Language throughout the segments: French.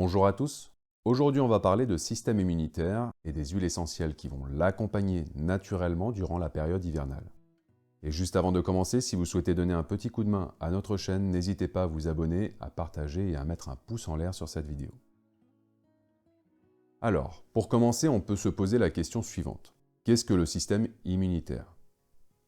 Bonjour à tous. Aujourd'hui, on va parler de système immunitaire et des huiles essentielles qui vont l'accompagner naturellement durant la période hivernale. Et juste avant de commencer, si vous souhaitez donner un petit coup de main à notre chaîne, n'hésitez pas à vous abonner, à partager et à mettre un pouce en l'air sur cette vidéo. Alors, pour commencer, on peut se poser la question suivante. Qu'est-ce que le système immunitaire?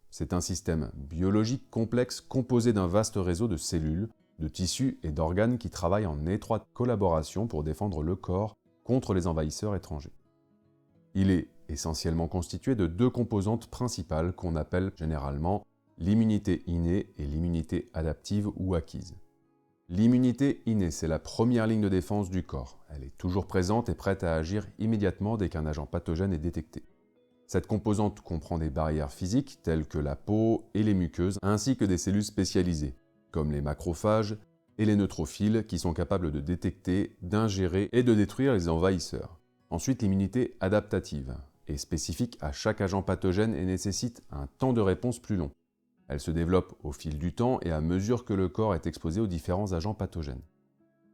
C'est un système biologique complexe composé d'un vaste réseau de cellules, de tissus et d'organes qui travaillent en étroite collaboration pour défendre le corps contre les envahisseurs étrangers. Il est essentiellement constitué de deux composantes principales qu'on appelle généralement l'immunité innée et l'immunité adaptive ou acquise. L'immunité innée, c'est la première ligne de défense du corps. Elle est toujours présente et prête à agir immédiatement dès qu'un agent pathogène est détecté. Cette composante comprend des barrières physiques telles que la peau et les muqueuses, ainsi que des cellules spécialisées, comme les macrophages et les neutrophiles qui sont capables de détecter, d'ingérer et de détruire les envahisseurs. Ensuite, l'immunité adaptative est spécifique à chaque agent pathogène et nécessite un temps de réponse plus long. Elle se développe au fil du temps et à mesure que le corps est exposé aux différents agents pathogènes.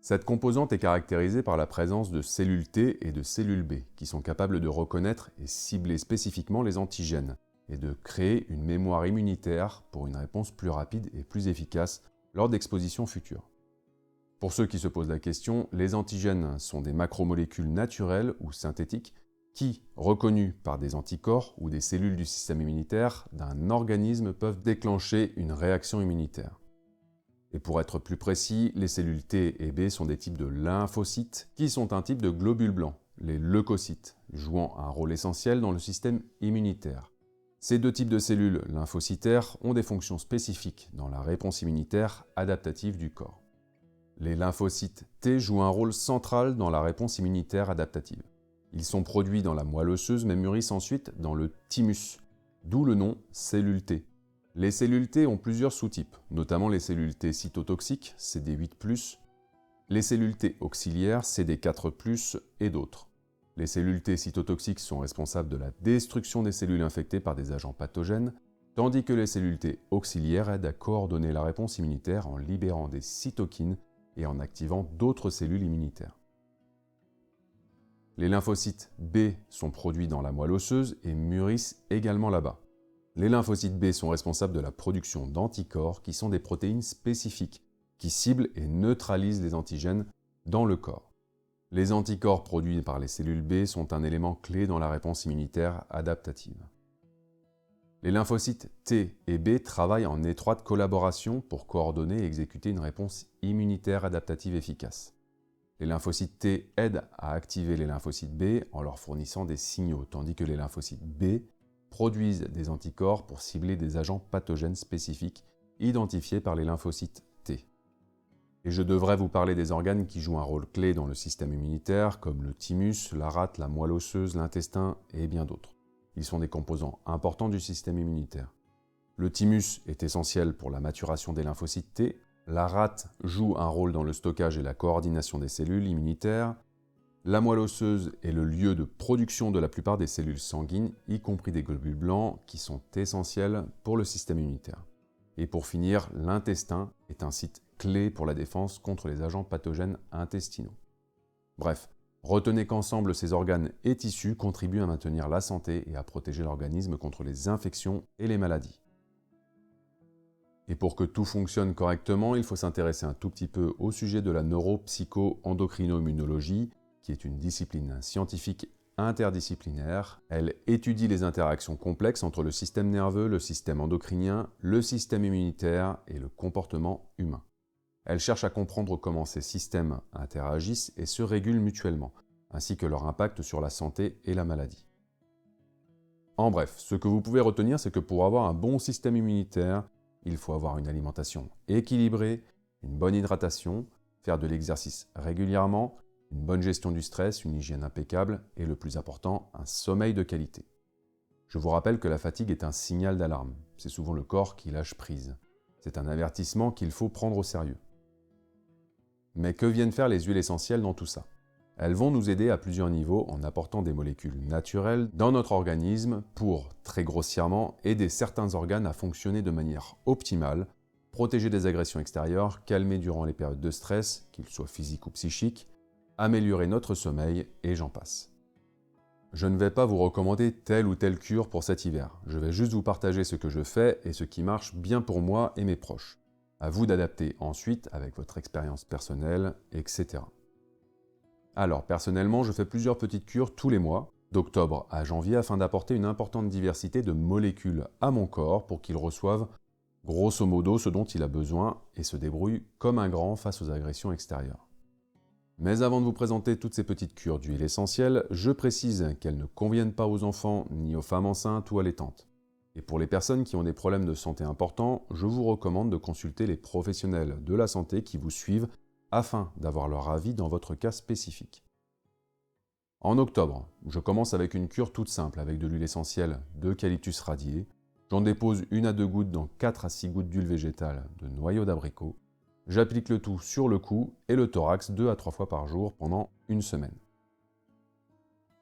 Cette composante est caractérisée par la présence de cellules T et de cellules B, qui sont capables de reconnaître et cibler spécifiquement les antigènes, et de créer une mémoire immunitaire pour une réponse plus rapide et plus efficace lors d'expositions futures. Pour ceux qui se posent la question, les antigènes sont des macromolécules naturelles ou synthétiques qui, reconnues par des anticorps ou des cellules du système immunitaire d'un organisme, peuvent déclencher une réaction immunitaire. Et pour être plus précis, les cellules T et B sont des types de lymphocytes qui sont un type de globules blancs, les leucocytes, jouant un rôle essentiel dans le système immunitaire. Ces deux types de cellules lymphocytaires ont des fonctions spécifiques dans la réponse immunitaire adaptative du corps. Les lymphocytes T jouent un rôle central dans la réponse immunitaire adaptative. Ils sont produits dans la moelle osseuse mais mûrissent ensuite dans le thymus, d'où le nom cellules T. Les cellules T ont plusieurs sous-types, notamment les cellules T cytotoxiques, CD8+, les cellules T auxiliaires, CD4+, et d'autres. Les cellules T cytotoxiques sont responsables de la destruction des cellules infectées par des agents pathogènes, tandis que les cellules T auxiliaires aident à coordonner la réponse immunitaire en libérant des cytokines et en activant d'autres cellules immunitaires. Les lymphocytes B sont produits dans la moelle osseuse et mûrissent également là-bas. Les lymphocytes B sont responsables de la production d'anticorps qui sont des protéines spécifiques qui ciblent et neutralisent les antigènes dans le corps. Les anticorps produits par les cellules B sont un élément clé dans la réponse immunitaire adaptative. Les lymphocytes T et B travaillent en étroite collaboration pour coordonner et exécuter une réponse immunitaire adaptative efficace. Les lymphocytes T aident à activer les lymphocytes B en leur fournissant des signaux, tandis que les lymphocytes B produisent des anticorps pour cibler des agents pathogènes spécifiques identifiés par les lymphocytes T. Et je devrais vous parler des organes qui jouent un rôle clé dans le système immunitaire, comme le thymus, la rate, la moelle osseuse, l'intestin et bien d'autres. Ils sont des composants importants du système immunitaire. Le thymus est essentiel pour la maturation des lymphocytes T, la rate joue un rôle dans le stockage et la coordination des cellules immunitaires, la moelle osseuse est le lieu de production de la plupart des cellules sanguines, y compris des globules blancs, qui sont essentiels pour le système immunitaire. Et pour finir, l'intestin est un site clé pour la défense contre les agents pathogènes intestinaux. Bref, retenez qu'ensemble, ces organes et tissus contribuent à maintenir la santé et à protéger l'organisme contre les infections et les maladies. Et pour que tout fonctionne correctement, il faut s'intéresser un tout petit peu au sujet de la neuropsycho-endocrino-immunologie, qui est une discipline scientifique interdisciplinaire. Elle étudie les interactions complexes entre le système nerveux, le système endocrinien, le système immunitaire et le comportement humain. Elle cherche à comprendre comment ces systèmes interagissent et se régulent mutuellement, ainsi que leur impact sur la santé et la maladie. En bref, ce que vous pouvez retenir, c'est que pour avoir un bon système immunitaire, il faut avoir une alimentation équilibrée, une bonne hydratation, faire de l'exercice régulièrement, une bonne gestion du stress, une hygiène impeccable et le plus important, un sommeil de qualité. Je vous rappelle que la fatigue est un signal d'alarme. C'est souvent le corps qui lâche prise. C'est un avertissement qu'il faut prendre au sérieux. Mais que viennent faire les huiles essentielles dans tout ça? Elles vont nous aider à plusieurs niveaux en apportant des molécules naturelles dans notre organisme pour, très grossièrement, aider certains organes à fonctionner de manière optimale, protéger des agressions extérieures, calmer durant les périodes de stress, qu'ils soient physiques ou psychiques, améliorer notre sommeil, et j'en passe. Je ne vais pas vous recommander telle ou telle cure pour cet hiver. Je vais juste vous partager ce que je fais et ce qui marche bien pour moi et mes proches. À vous d'adapter ensuite avec votre expérience personnelle, etc. Alors, personnellement, je fais plusieurs petites cures tous les mois, d'octobre à janvier, afin d'apporter une importante diversité de molécules à mon corps pour qu'il reçoive grosso modo ce dont il a besoin et se débrouille comme un grand face aux agressions extérieures. Mais avant de vous présenter toutes ces petites cures d'huile essentielle, je précise qu'elles ne conviennent pas aux enfants ni aux femmes enceintes ou allaitantes. Et pour les personnes qui ont des problèmes de santé importants, je vous recommande de consulter les professionnels de la santé qui vous suivent afin d'avoir leur avis dans votre cas spécifique. En octobre, je commence avec une cure toute simple avec de l'huile essentielle d'eucalyptus radié. J'en dépose 1 à 2 gouttes dans 4 à 6 gouttes d'huile végétale de noyau d'abricot. J'applique le tout sur le cou et le thorax 2 à 3 fois par jour pendant une semaine.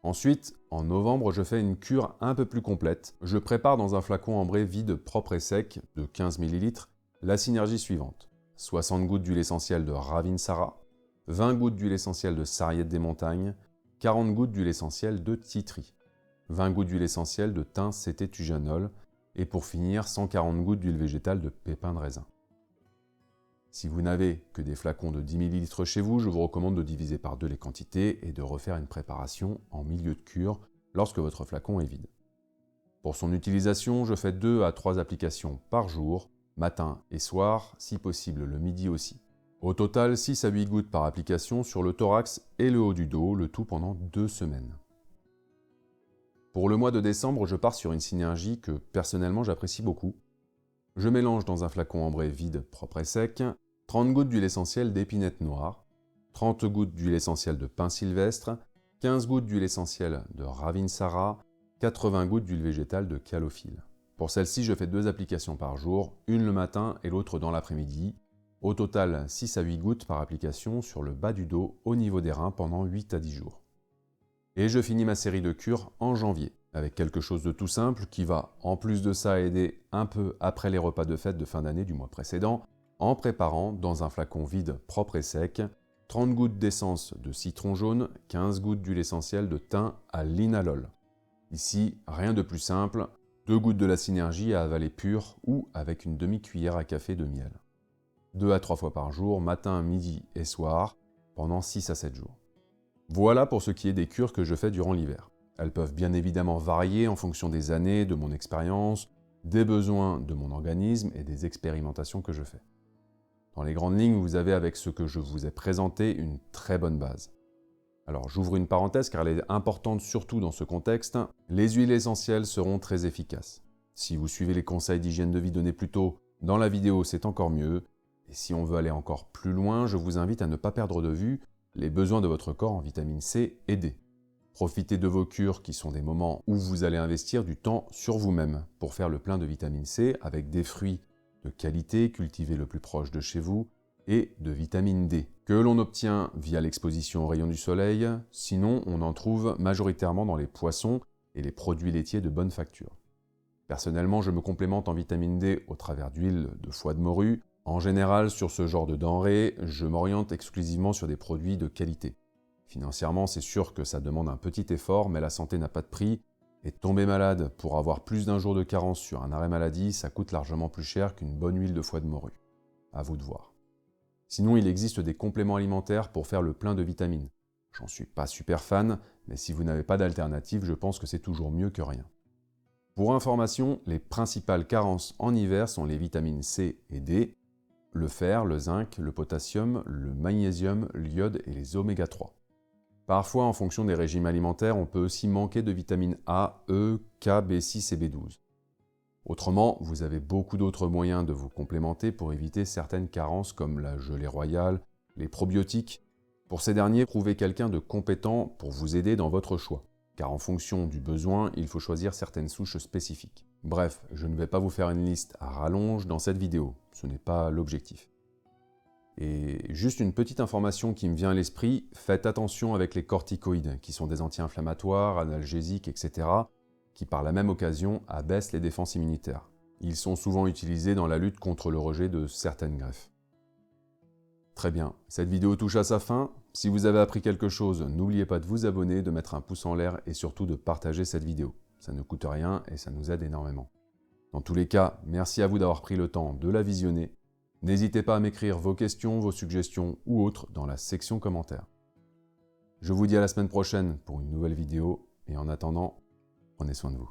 Ensuite, en novembre, je fais une cure un peu plus complète. Je prépare dans un flacon ambré vide, propre et sec, de 15 ml, la synergie suivante. 60 gouttes d'huile essentielle de Ravinsara, 20 gouttes d'huile essentielle de Sarriette des montagnes, 40 gouttes d'huile essentielle de Titri, 20 gouttes d'huile essentielle de thym cététujanol et pour finir 140 gouttes d'huile végétale de pépins de raisin. Si vous n'avez que des flacons de 10 ml chez vous, je vous recommande de diviser par 2 les quantités et de refaire une préparation en milieu de cure lorsque votre flacon est vide. Pour son utilisation, je fais 2 à 3 applications par jour, matin et soir, si possible le midi aussi. Au total, 6 à 8 gouttes par application sur le thorax et le haut du dos, le tout pendant 2 semaines. Pour le mois de décembre, je pars sur une synergie que personnellement j'apprécie beaucoup. Je mélange dans un flacon ambré vide, propre et sec, 30 gouttes d'huile essentielle d'épinette noire, 30 gouttes d'huile essentielle de pin sylvestre, 15 gouttes d'huile essentielle de Ravinsara, 80 gouttes d'huile végétale de calophylle. Pour celle-ci, je fais 2 applications par jour, une le matin et l'autre dans l'après-midi. Au total, 6 à 8 gouttes par application sur le bas du dos au niveau des reins pendant 8 à 10 jours. Et je finis ma série de cures en janvier, avec quelque chose de tout simple qui va, en plus de ça, aider un peu après les repas de fête de fin d'année du mois précédent, en préparant dans un flacon vide, propre et sec, 30 gouttes d'essence de citron jaune, 15 gouttes d'huile essentielle de thym à linalol. Ici, rien de plus simple, 2 gouttes de la synergie à avaler pure ou avec une demi-cuillère à café de miel. 2 à 3 fois par jour, matin, midi et soir, pendant 6 à 7 jours. Voilà pour ce qui est des cures que je fais durant l'hiver. Elles peuvent bien évidemment varier en fonction des années, de mon expérience, des besoins de mon organisme et des expérimentations que je fais. Dans les grandes lignes, vous avez avec ce que je vous ai présenté une très bonne base. Alors j'ouvre une parenthèse car elle est importante surtout dans ce contexte, les huiles essentielles seront très efficaces. Si vous suivez les conseils d'hygiène de vie donnés plus tôt dans la vidéo, c'est encore mieux. Et si on veut aller encore plus loin, je vous invite à ne pas perdre de vue les besoins de votre corps en vitamine C et D. Profitez de vos cures qui sont des moments où vous allez investir du temps sur vous-même pour faire le plein de vitamine C avec des fruits de qualité cultivés le plus proche de chez vous et de vitamine D que l'on obtient via l'exposition aux rayons du soleil, sinon on en trouve majoritairement dans les poissons et les produits laitiers de bonne facture. Personnellement, je me complémente en vitamine D au travers d'huile de foie de morue. En général, sur ce genre de denrées, je m'oriente exclusivement sur des produits de qualité. Financièrement, c'est sûr que ça demande un petit effort, mais la santé n'a pas de prix, et tomber malade pour avoir plus d'un jour de carence sur un arrêt maladie, ça coûte largement plus cher qu'une bonne huile de foie de morue. À vous de voir. Sinon, il existe des compléments alimentaires pour faire le plein de vitamines. J'en suis pas super fan, mais si vous n'avez pas d'alternative, je pense que c'est toujours mieux que rien. Pour information, les principales carences en hiver sont les vitamines C et D, le fer, le zinc, le potassium, le magnésium, l'iode et les oméga 3. Parfois, en fonction des régimes alimentaires, on peut aussi manquer de vitamines A, E, K, B6 et B12. Autrement, vous avez beaucoup d'autres moyens de vous complémenter pour éviter certaines carences comme la gelée royale, les probiotiques. Pour ces derniers, trouvez quelqu'un de compétent pour vous aider dans votre choix, car en fonction du besoin, il faut choisir certaines souches spécifiques. Bref, je ne vais pas vous faire une liste à rallonge dans cette vidéo, ce n'est pas l'objectif. Et juste une petite information qui me vient à l'esprit, faites attention avec les corticoïdes, qui sont des anti-inflammatoires, analgésiques, etc., qui par la même occasion abaissent les défenses immunitaires. Ils sont souvent utilisés dans la lutte contre le rejet de certaines greffes. Très bien, cette vidéo touche à sa fin. Si vous avez appris quelque chose, n'oubliez pas de vous abonner, de mettre un pouce en l'air et surtout de partager cette vidéo. Ça ne coûte rien et ça nous aide énormément. Dans tous les cas, merci à vous d'avoir pris le temps de la visionner. N'hésitez pas à m'écrire vos questions, vos suggestions ou autres dans la section commentaires. Je vous dis à la semaine prochaine pour une nouvelle vidéo et en attendant, prenez soin de vous.